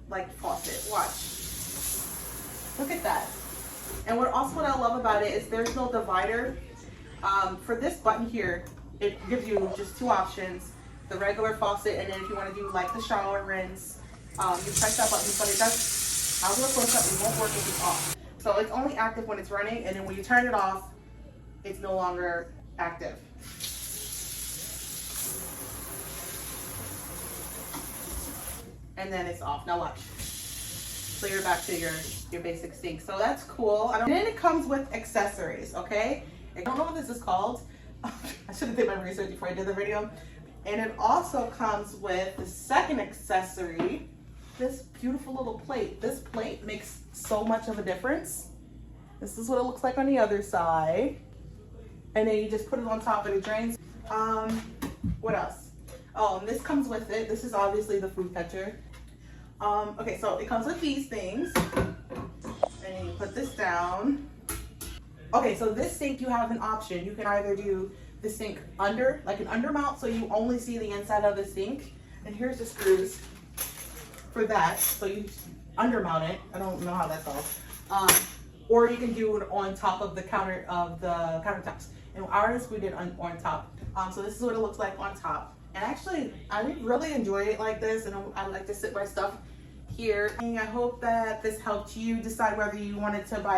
like faucet. Watch. Look at that. And what I love about it is there's no divider. For this button here, it gives you just two options: the regular faucet, and then if you want to do like the shower rinse, you press that button. But it does. I'll do a close up. It won't work if it's off. So it's only active when it's running, and then when you turn it off, it's no longer active. And then it's off. Now watch. So you're back to your basic sink. So that's cool. And then it comes with accessories, okay? I don't know what this is called. I should have did my research before I did the video. And it also comes with the second accessory, this beautiful little plate. This plate makes so much of a difference. This is what it looks like on the other side. And then you just put it on top and it drains. What else? Oh, and this comes with it. This is obviously the food catcher. Okay, so it comes with these things. And you put this down. Okay, so this sink, you have an option. You can either do the sink under, like an under mount, so you only see the inside of the sink. And here's the screws for that. So you undermount it. I don't know how that's all. Or you can do it on top of the countertops. And ours we did on top. So this is what it looks like on top. And actually, I really enjoy it like this, and I like to sit my stuff here. And I hope that this helped you decide whether you wanted to buy